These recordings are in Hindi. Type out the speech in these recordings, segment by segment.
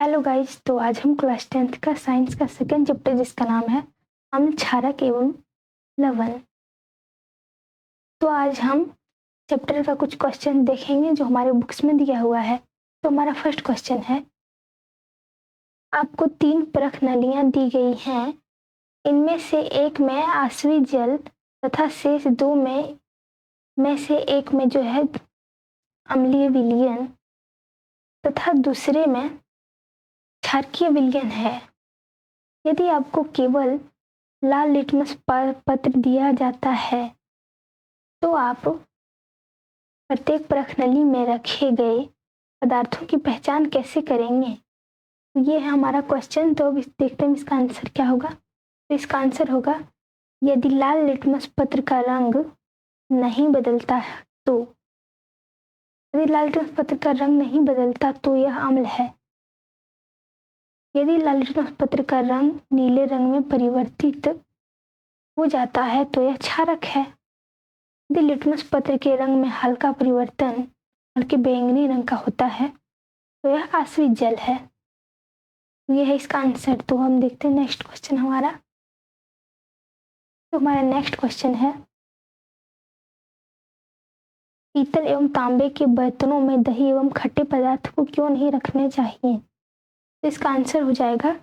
Hello guys. तो आज हम क्लास 10th का साइंस का सेकंड चैप्टर जिसका नाम है अम्ल क्षारक एवं लवण। तो आज हम चैप्टर का कुछ क्वेश्चन देखेंगे जो हमारे बुक्स में दिया हुआ है। तो हमारा फर्स्ट क्वेश्चन है, आपको 3 परख नलियां दी गई हैं। इनमें से एक में आश्वी जल तथा शेष 2 में से एक में जो है अम्लीय विलयन तथा दूसरे में क्षारकीय विलयन है। यदि आपको केवल लाल लिटमस पत्र दिया जाता है तो आप प्रत्येक परख नली में रखे गए पदार्थों की पहचान कैसे करेंगे? तो ये है हमारा क्वेश्चन। तो अब देखते हैं इसका आंसर क्या होगा। तो इसका आंसर होगा, यदि लाल लिटमस पत्र का रंग नहीं बदलता है तो यदि लाल लिटमस पत्र का रंग नहीं बदलता तो यह अम्ल है। यदि लाल लिटमस पत्र का रंग नीले रंग में परिवर्तित हो जाता है तो यह क्षारक है। यदि लिटमस पत्र के रंग में हल्का परिवर्तन हल्के बैंगनी रंग का होता है तो यह आश्वी जल है। यह है इसका आंसर। तो हम देखते हैं नेक्स्ट क्वेश्चन हमारा। तो हमारा नेक्स्ट क्वेश्चन है, पीतल एवं तांबे के बर्तनों में दही एवं खट्टे पदार्थ को क्यों नहीं रखने चाहिए? तो इसका आंसर हो जाएगा,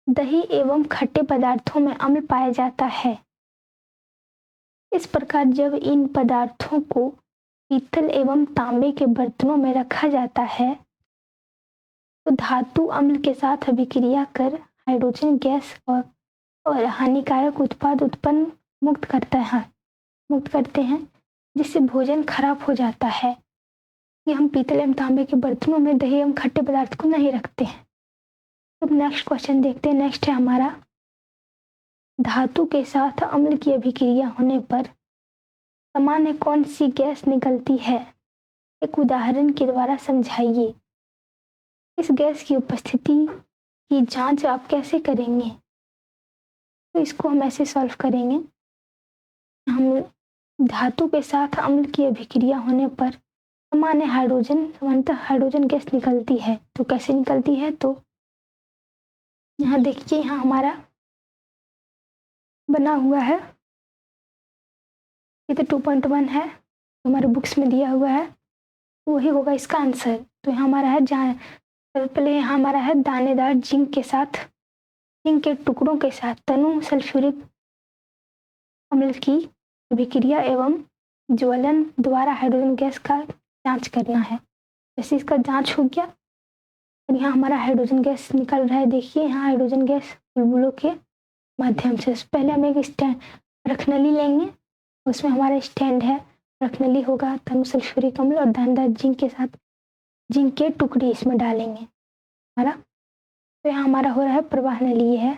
दही एवं खट्टे पदार्थों में अम्ल पाया जाता है। इस प्रकार जब इन पदार्थों को पीतल एवं तांबे के बर्तनों में रखा जाता है तो धातु अम्ल के साथ अभिक्रिया कर हाइड्रोजन गैस और हानिकारक उत्पाद उत्पन्न मुक्त करते हैं, जिससे भोजन खराब हो जाता है। कि हम पीतल एवं तांबे के बर्तनों में दही एवं खट्टे पदार्थ को नहीं रखते हैं। तो नेक्स्ट क्वेश्चन देखते हैं। नेक्स्ट है हमारा, धातु के साथ अम्ल की अभिक्रिया होने पर सामान्य कौन सी गैस निकलती है? एक उदाहरण के द्वारा समझाइए। इस गैस की उपस्थिति की जांच आप कैसे करेंगे? तो इसको हम ऐसे सॉल्व करेंगे। हम धातु के साथ अम्ल की अभिक्रिया होने पर सामान्यतः हाइड्रोजन गैस निकलती है। तो कैसे निकलती है? तो यहाँ देखिए, यहाँ हमारा बना हुआ है, ये तो 2.1 है, हमारे बुक्स में दिया हुआ है, वही होगा इसका आंसर। तो यहाँ हमारा है, जहाँ पहले यहाँ हमारा है दानेदार जिंक के टुकड़ों के साथ तनु सल्फ्यूरिक अम्ल की अभिक्रिया एवं ज्वलन द्वारा हाइड्रोजन गैस का जांच करना है। जैसे इसका जांच हो गया और यहाँ हमारा हाइड्रोजन गैस निकल रहा है। देखिए यहाँ हाइड्रोजन गैस बुलबुलों के माध्यम से। पहले हम एक स्टैंड रखनली लेंगे, उसमें हमारा स्टैंड है, रखनली होगा, तनु सल्फ्यूरिक अम्ल और दानेदार जिंक के साथ जिंक के टुकड़े इसमें डालेंगे हमारा। तो यहाँ हमारा हो रहा है प्रवाह नली है।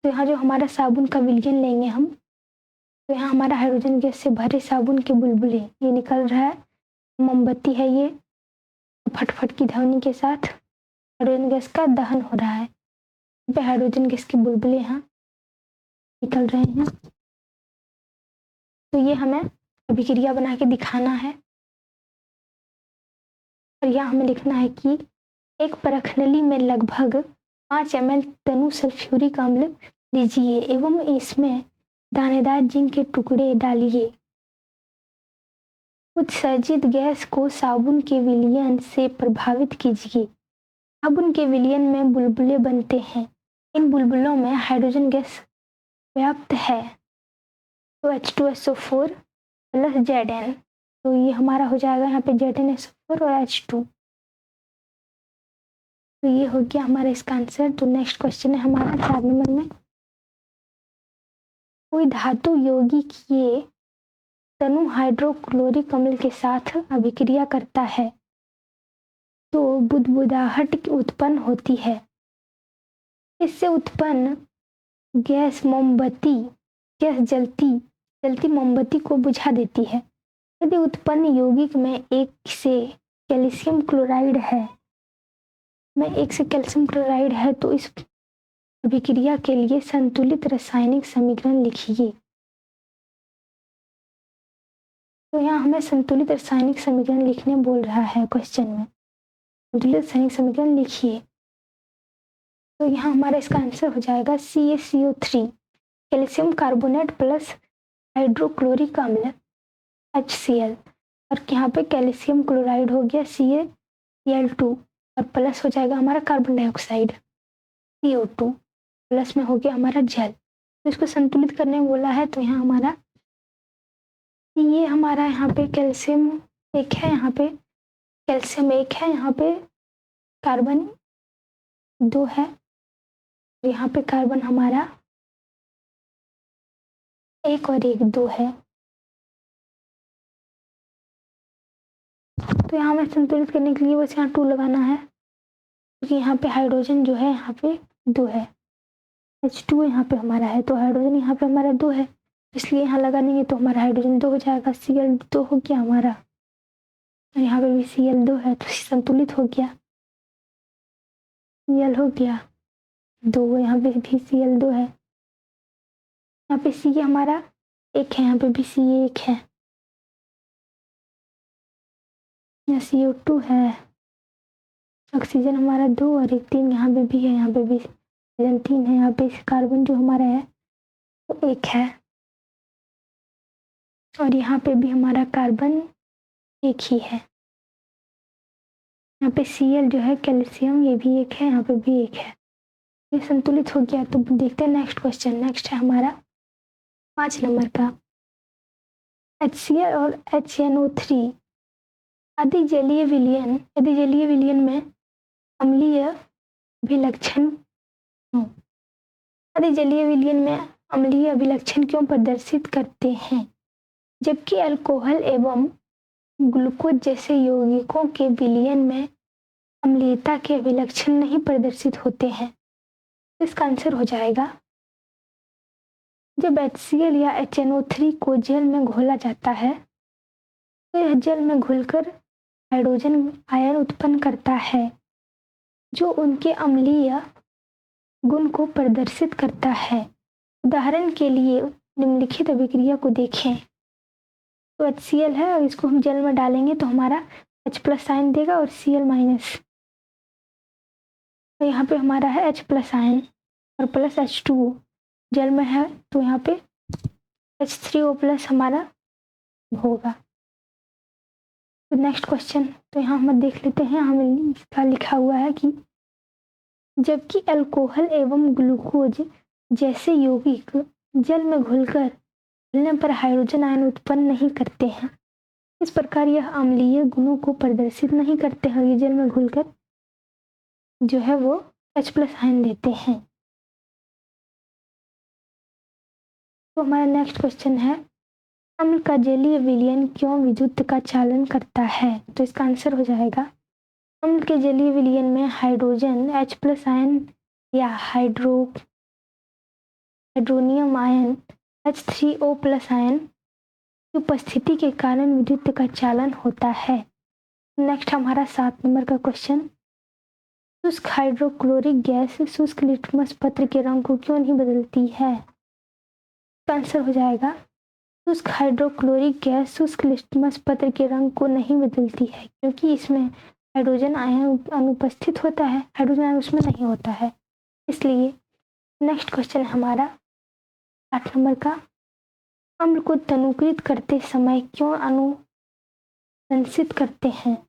तो यहाँ जो हमारा साबुन का विलयन लेंगे हम, तो यहाँ हमारा हाइड्रोजन गैस से भरे साबुन के बुलबुले ये निकल रहा है। मोमबत्ती है, ये फटफट की ध्वनि के साथ हाइड्रोजन गैस का दहन हो रहा है। यहाँ पे हाइड्रोजन गैस के बुलबुले यहाँ निकल रहे हैं। तो ये हमें अभिक्रिया बना के दिखाना है और यहाँ हमें लिखना है कि एक परखनली में लगभग 5 ml तनु सल्फ्यूरिक अम्ल लीजिए एवं इसमें दानेदार जिंक के टुकड़े डालिए। उत्सर्जित गैस को साबुन के विलयन से प्रभावित कीजिए। साबुन के विलयन में बुलबुले बनते हैं। इन बुलबुलों में हाइड्रोजन गैस व्याप्त है। तो H2SO4 प्लस Zn। तो ये हमारा हो जाएगा यहाँ पे ZnSO4 और H2। तो ये हो गया हमारा इसका आंसर। तो नेक्स्ट क्वेश्चन है हमारा 4 नंबर में, कोई धातु यौगिक ये तनु हाइड्रोक्लोरिक अम्ल के साथ अभिक्रिया करता है तो बुदबुदाहट उत्पन्न होती है। इससे उत्पन्न गैस जलती मोमबत्ती को बुझा देती है। यदि उत्पन्न यौगिक में एक से कैल्शियम क्लोराइड है तो इस अभिक्रिया के लिए संतुलित रासायनिक समीकरण लिखिए। तो यहाँ हमें संतुलित रासायनिक समीकरण लिखने बोल रहा है क्वेश्चन में। संतुलित रासायनिक समीकरण लिखिए। तो यहाँ हमारा इसका आंसर हो जाएगा CaCO3 calcium carbonate plus hydrochloric अम्ल HCl, और यहाँ पे कैल्शियम क्लोराइड हो गया CaCl2, और प्लस हो जाएगा हमारा कार्बन डाइऑक्साइड CO2, प्लस में हो गया हमारा जल। तो इसको संतुलित करने में बोला है, तो यहाँ हमारा ये हमारा यहाँ पे कैल्शियम एक है, यहाँ पे कैल्शियम एक है, यहाँ पे कार्बन 2 है, यहाँ पे कार्बन हमारा 1 और 1 2 है। तो यहाँ हमें संतुलित करने के लिए बस यहाँ 2 लगाना है, क्योंकि यहाँ पे हाइड्रोजन जो है यहाँ पे 2 है, H2 यहाँ पे हमारा है, तो हाइड्रोजन यहाँ पे हमारा 2 है, इसलिए यहाँ लगा देंगे तो हमारा हाइड्रोजन 2 हो जाएगा, Cl2 हो गया हमारा, और यहाँ पे भी Cl2 है, तो संतुलित हो गया, Cl हो गया 2, यहाँ पे भी Cl2 है, यहाँ पे C हमारा 1 है, यहाँ पे भी C 1 है, यहाँ CO2 है, ऑक्सीजन हमारा 2 और 1 3 यहाँ पे भी है, यहाँ पे भी ऑक्सीजन 3 है, यहाँ पे कार्बन जो हमारा है वो 1 है, और यहाँ पे भी हमारा कार्बन 1 ही है, यहाँ पे Cl जो है कैल्शियम ये भी 1 है, यहाँ पे भी 1 है, ये संतुलित हो गया। तो देखते हैं नेक्स्ट क्वेश्चन। नेक्स्ट है हमारा 5 नंबर का, HCl और HNO3 यदि जलीय विलयन में अम्लीय अभिलक्षण क्यों प्रदर्शित करते हैं, जबकि अल्कोहल एवं ग्लूकोज जैसे यौगिकों के विलयन में अम्लीयता के अभिलक्षण नहीं प्रदर्शित होते हैं। इसका आंसर हो जाएगा, जब HCl या HNO3 को जल में घोला जाता है तो यह जल में घुलकर हाइड्रोजन आयन उत्पन्न करता है, जो उनके अम्लीय गुण को प्रदर्शित करता है। उदाहरण के लिए निम्नलिखित अभिक्रिया को देखें। तो HCl है और इसको हम जल में डालेंगे तो हमारा H+ आयन देगा और Cl-, तो यहाँ पे हमारा है H+ आयन और प्लस H2 जल में है, तो यहाँ पे H3O+ हमारा होगा। तो नेक्स्ट क्वेश्चन, तो यहाँ हम देख लेते हैं, हमें इसका लिखा हुआ है कि जबकि अल्कोहल एवं ग्लूकोज जैसे यौगिक जल में घुलने पर हाइड्रोजन आयन उत्पन्न नहीं करते हैं, इस प्रकार यह अम्लीय गुणों को प्रदर्शित नहीं करते हैं, ये जल में घुलकर जो है वो H+ आयन देते हैं। तो हमारा नेक्स्ट क्वेश्चन है, अम्ल का जलीय विलयन क्यों विद्युत का चालन करता है। तो इसका आंसर हो जाएगा, अम्ल के जलीय विलयन में हाइड्रोजन H+ आयन या हाइड्रोनियम आयन H3O+ आयन की उपस्थिति के कारण विद्युत का चालन होता है। नेक्स्ट हमारा 7 नंबर का क्वेश्चन, शुष्क हाइड्रोक्लोरिक गैस शुष्क लिटमस पत्र के रंग को क्यों नहीं बदलती है। इसका आंसर हो जाएगा, शुष्क हाइड्रोक्लोरिक गैस शुष्क लिटमस पत्र के रंग को नहीं बदलती है, क्योंकि इसमें हाइड्रोजन आयन अनुपस्थित होता है, हाइड्रोजन आयन उसमें नहीं होता है, इसलिए। नेक्स्ट क्वेश्चन हमारा 8 नंबर का, अम्ल को तनुकृत करते समय क्यों अनुशंसित करते हैं।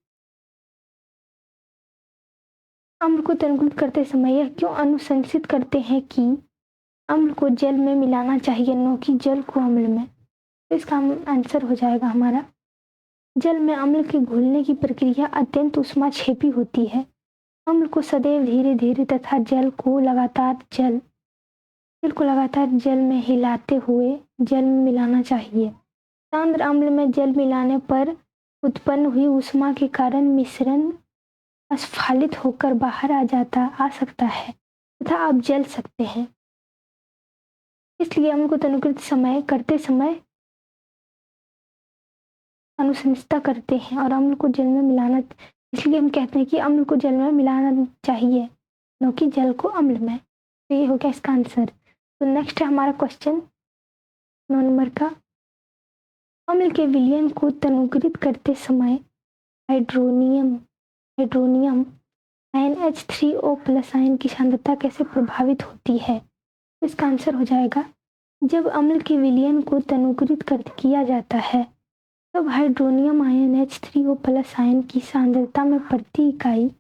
अम्ल को तनुकृत करते समय यह क्यों अनुशंसित करते हैं कि अम्ल को जल में मिलाना चाहिए, न कि जल को अम्ल में। तो इसका आंसर हो जाएगा हमारा, जल में अम्ल के घुलने की प्रक्रिया अत्यंत ऊष्माक्षेपी होती है। अम्ल को सदैव धीरे धीरे तथा जल को लगातार जल में हिलाते हुए जल में मिलाना चाहिए। सांद्र अम्ल में जल मिलाने पर उत्पन्न हुई ऊष्मा के कारण मिश्रण अस्फालित होकर बाहर आ सकता है तथा आप जल सकते हैं। इसलिए अम्ल को तनुकृत करते समय अनुशंसित करते हैं और अम्ल को जल में मिलाना, इसलिए हम कहते हैं कि अम्ल को जल में मिलाना चाहिए, न कि जल को अम्ल में। तो ये हो गया इसका आंसर। तो नेक्स्ट है हमारा क्वेश्चन 9 नंबर का, अम्ल के विलयन को तनुकृत करते समय hydronium hydronium ion H3O plus ion की सांद्रता कैसे प्रभावित होती है? इसका आंसर हो जाएगा जब अम्ल के विलयन को तनुकृत कर किया जाता है तब hydronium ion H3O plus ion की सांद्रता में प्रति इकाई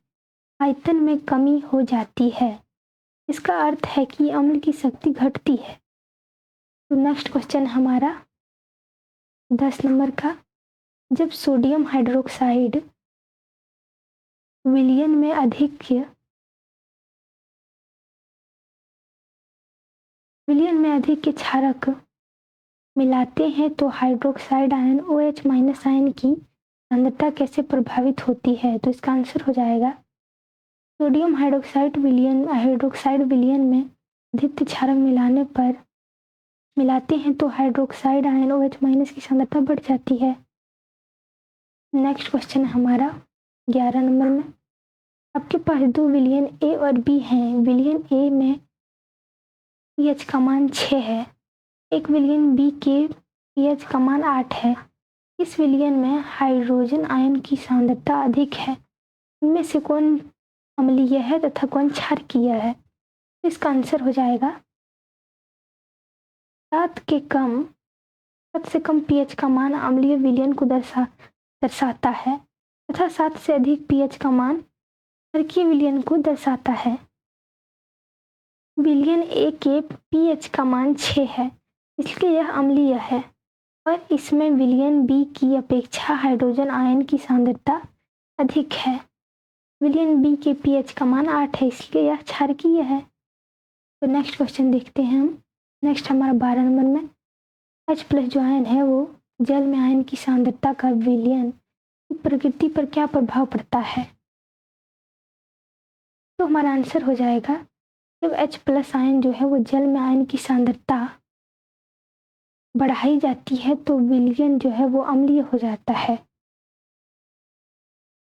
आयतन में कमी हो जाती है। इसका अर्थ है कि अम्ल की शक्ति घटती है। तो नेक्स्ट क्वेश्चन हमारा 10 नंबर का, जब सोडियम हाइड्रोक्साइड विलयन में अधिक के क्षारक मिलाते हैं तो hydroxide ion OH minus ion की सांद्रता कैसे प्रभावित होती है? तो इसका आंसर हो जाएगा सोडियम हाइड्रोक्साइड विलयन में अधिक क्षारक मिलाते हैं तो हाइड्रोक्साइड आयन OH माइनस की सांद्रता बढ़ जाती है। नेक्स्ट क्वेश्चन हमारा 11 नंबर में, आपके पास दो विलयन A और B हैं। विलयन A में pH का मान 6 है, एक विलयन B के pH का मान 8 है। इस विलयन में हाइड्रोजन आयन की सांद्रता अधिक है, इनमें से कौन अम्लीय है तथा कौन क्षारकीय है? इसका आंसर हो जाएगा 7 से कम pH का मान अम्लीय विलयन को दर्शाता है तथा 7 से अधिक pH का मान क्षारकीय विलयन को दर्शाता है। विलयन A के pH का मान 6 है, इसलिए यह अम्लीय है और इसमें विलयन B की अपेक्षा हाइड्रोजन आयन की सांद्रता अधिक है। विलयन B के pH का मान 8 है, इसलिए यह क्षारकीय है। तो नेक्स्ट क्वेश्चन देखते हैं हम। नेक्स्ट हमारा 12 नंबर में, H प्लस जो आयन है वो जल में आयन की सांद्रता का विलयन की प्रकृति पर क्या प्रभाव पड़ता है? तो हमारा आंसर हो जाएगा जब H प्लस आयन जो है वो जल में आयन की सांद्रता बढ़ाई जाती है तो विलयन जो है वो अम्लीय हो जाता है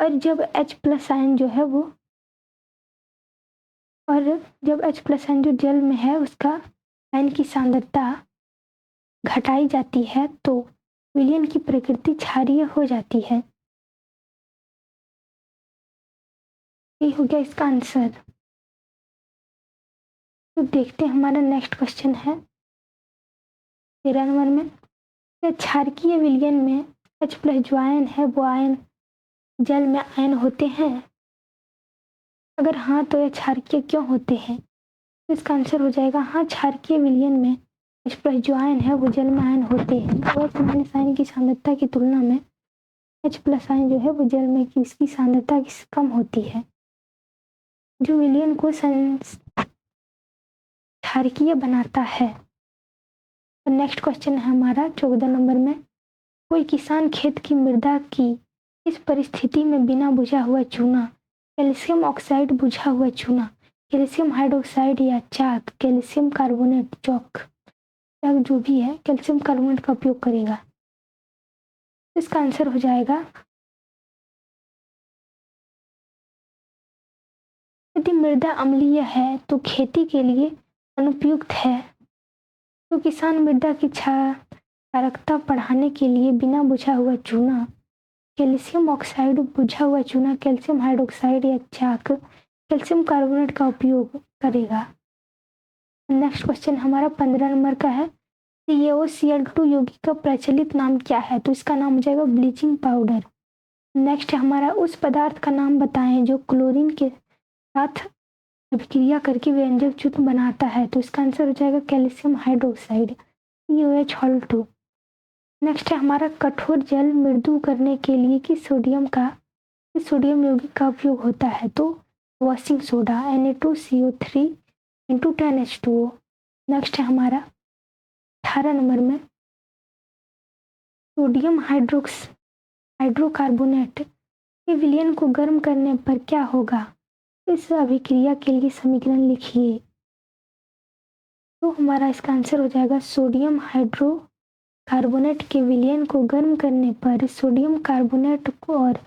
और जब H प्लस आयन जो जल में है उसका आयन की सांद्रता घटाई जाती है तो विलयन की प्रकृति क्षारीय हो जाती है। ये हो गया इसका आंसर। तो देखते हैं हमारा नेक्स्ट क्वेश्चन है 13 नंबर में, क्षारकीय विलयन में H प्लस जो आयन है वो आयन जल में आयन होते हैं? अगर हाँ तो यह क्षारकीय क्यों होते हैं? तो इसका आंसर हो जाएगा हाँ, क्षारकीय विलयन में H प्लस जो आयन है वो जल में आयन होते हैं। OH माइनस आयन की सांद्रता की तुलना में H प्लस आयन जो है वो जल में इसकी सांद्रता कम होती है, जो विलयन को क्षारकीय बनाता है। और नेक्स्ट क्वेश्चन है हमारा 14 नंबर में, कोई किसान खेत की मृदा की इस परिस्थिति में बिना बुझा हुआ चूना, कैल्शियम ऑक्साइड बुझा हुआ चूना, कैल्शियम हाइड्रोक्साइड या चाक, कैल्शियम कार्बोनेट चाक जो भी है कैल्शियम कार्बोनेट का उपयोग करेगा? इसका आंसर हो जाएगा यदि मृदा अम्लीय है तो खेती के लिए अनुपयुक्त है, तो किसान मृदा की क्षारकता बढ़ाने के लिए बिना बुझा हुआ चूना, कैल्शियम ऑक्साइड बुझा हुआ चूना, कैल्शियम हाइड्रोक्साइड या चाक, कैल्शियम कार्बोनेट का उपयोग करेगा। नेक्स्ट क्वेश्चन हमारा 15 नंबर का है, CaOCl2 यौगिक का प्रचलित नाम क्या है? तो इसका नाम हो जाएगा ब्लीचिंग पाउडर। नेक्स्ट हमारा उस पदार्थ का नाम बताएं जो क्लोरीन के साथ अभिक्रिया करके व्यंजक चूर्ण बनाता है? तो इसका आंसर हो जाएगा कैल्शियम हाइड्रोक्साइड CaOH2। नेक्स्ट है हमारा कठोर जल मृदु करने के लिए किस सोडियम यौगिक का उपयोग होता है? तो washing soda Na2CO3 × 10H2O। Next है हमारा 18 नंबर में, सोडियम हाइड्रोकार्बोनेट के विलयन को गर्म करने पर क्या होगा? इस अभिक्रिया के लिए समीकरण लिखिए। तो हमारा इसका आंसर हो जाएगा सोडियम हाइड्रोकार्बोनेट के विलयन को गर्म करने पर सोडियम कार्बोनेट और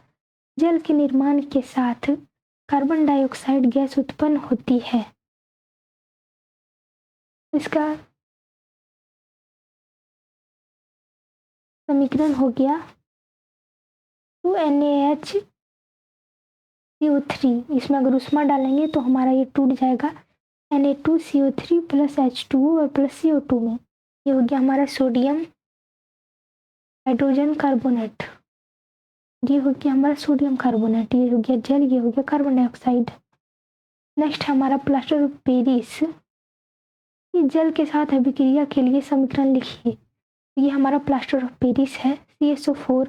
जल के निर्माण के साथ कार्बन डाइऑक्साइड गैस उत्पन्न होती है। इसका समीकरण हो गया 2NaHCl CO3, इसमें अगर उष्मा डालेंगे तो हमारा ये टूट जाएगा Na2CO3 प्लस H2O और प्लस CO2 में। ये हो गया हमारा सोडियम हाइड्रोजन कार्बोनेट, ये हो गया हमारा सोडियम कार्बोनेट, ये हो गया जल, ये हो गया कार्बन डाइऑक्साइड। नेक्स्ट हमारा प्लास्टर ऑफ पेरिस, ये जल के साथ अभिक्रिया के लिए समीकरण लिखिए। ये हमारा प्लास्टर ऑफ पेरिस है CSO4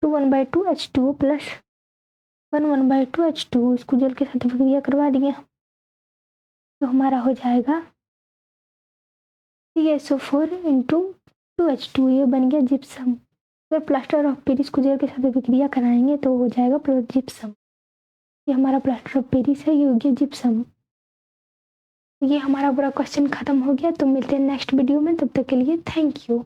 2 1/2 H2O प्लस 1 1/2 H2O, इसको जल के साथ अभिक्रिया करवा दिए तो हमारा हो जाएगा CSO4 इंटू 2H2, ये बन गया जिप्सम। अगर प्लास्टर ऑफ पेरिस को जल के साथ अभिक्रिया कराएंगे तो हो जाएगा जिप्सम। ये हमारा प्लास्टर ऑफ पेरिस है, ये हो गया जिप्सम। ये हमारा पूरा क्वेश्चन खत्म हो गया। तो मिलते हैं नेक्स्ट वीडियो में, तब तक के लिए थैंक यू।